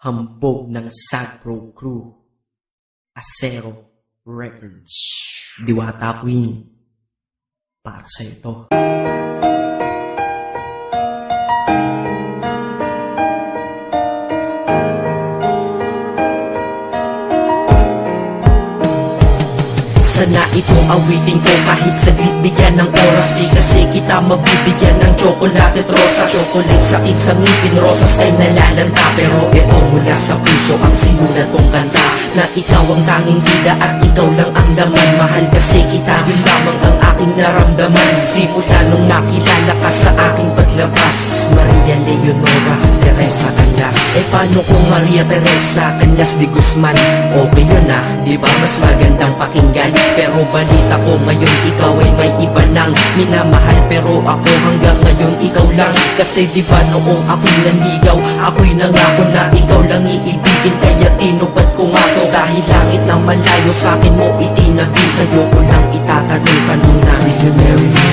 Hambog ng Sagpro Crew, Acero Records, Diwata Queen, para sa ito. Sana ito awitin ko kahit saglit bigyan ng oras. Di kasi kita mabibigyan ng chocolate at rosas. Chocolate sakit sa ngipin, rosas ay nalalanta. Pero ito mula sa puso ang sinulat kong kanta, na ikaw ang tanging bida at ikaw lang ang laman. Mahal kasi kita, yun lamang ang aking naramdaman. Simula nung nakilala ka sa aking paglabas, Maria Leonora Teresa Canlas. Eh paano kung Maria Teresa Canlas de Guzman? Okay yun ah, di ba mas magandang pakinggan? Pero balita ko ngayon ikaw ay may iba nang minamahal. Pero ako hanggang ngayon ikaw lang. Kasi di ba noong ako'y nanligaw, ako'y nangako na ikaw lang iibigin. Kaya tinupad ko nga to, dahil langit na malayo sa akin mo itinabi. Sa'yo ko lang itatanong-tanong na, will you marry me?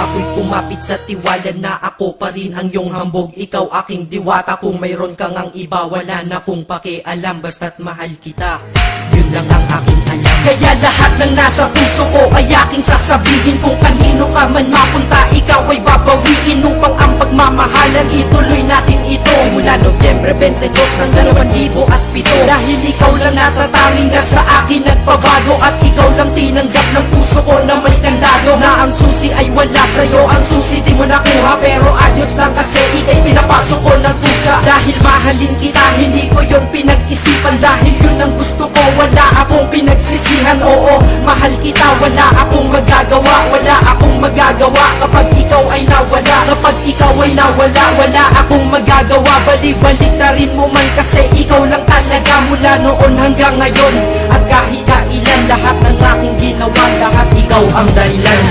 Ako'y kumapit sa tiwala na ako pa rin ang iyong hambog. Ikaw aking diwata, kung mayroon kang ang iba, wala na kong pakialam, basta't mahal kita. Yun lang ang aking alam. Kaya lahat ng nasa puso ko ay aking sasabihin. Kung kanino ka man mapunta, ikaw ay babawiin, upang ang pagmamahalan ituloy natin ito. Simula Nobyembre 22 ng 2007, dahil ikaw lang natatanging na sa akin nagpabago. At ikaw lang tinanggap ng puso ko na may kandado, na ang susi ay wala sa'yo, ang susi di mo nakuha. Pero ayos lang kasi ikay pinapasok ko ng pusa. Dahil mahalin kita, hindi ko yon pinag-isipan. Dahil yun ang gusto ko, wala akong pinagsisihan. Oo, mahal kita, wala akong magagawa. Wala akong magagawa kapag ikaw ay nawala. Kapag ikaw ay nawala, wala akong magagawa. Balik-balik na rin mo man kasi ikaw lang talaga, mula noon hanggang ngayon. At kahit kailan, lahat ng aking ginawa, lahat ikaw ang dahilan.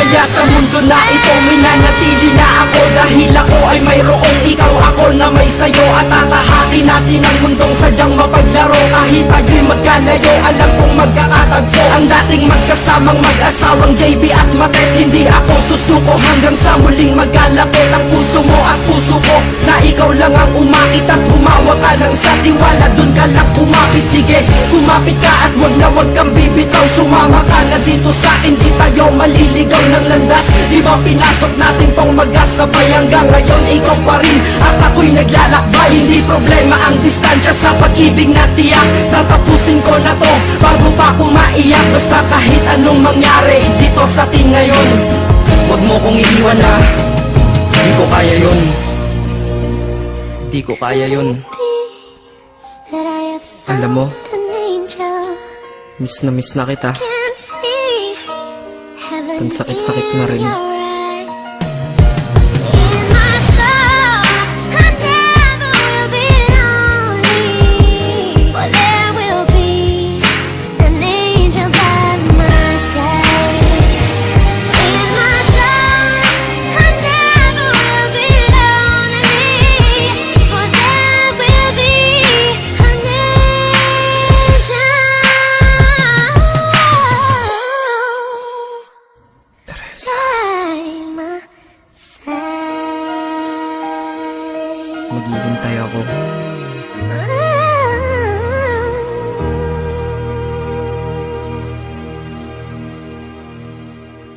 Kaya sa mundo na ito minanatili na ako, dahil ako ay mayroong ikaw, ako na may sayo. At tatahakin natin ang mundong sadyang mapaglaro. Kahit tayo'y magkalayo, alam kong magkakatagpo. Ang dating magkasamang mag-asawang JB at Matet, hindi ako susuko hanggang sa muling magkalapit. Ang puso mo at puso ko, na ikaw lang ang umakit. At humawa ka lang sa tiwala, dun ka lang kumapit. Sige, kumapit ka at wag kang bibitaw. Sumama ka na dito sa akin, di tayo maliligaw ng landas. Di ba pinasok natin tong magkasabay, hanggang ngayon ikaw pa rin at ako'y naglalakbay. Hindi problema ang distansya sa pag-ibig na tiyak. Tatapusin ko na to bago pa ako maiyak. Basta kahit anong mangyari dito sa atin ngayon, wag mo kong iiwan na. Di ko kaya yun. Di ko kaya yun. Alam mo, miss na kita. Ang sakit-sakit na rin. Maghihintay ako.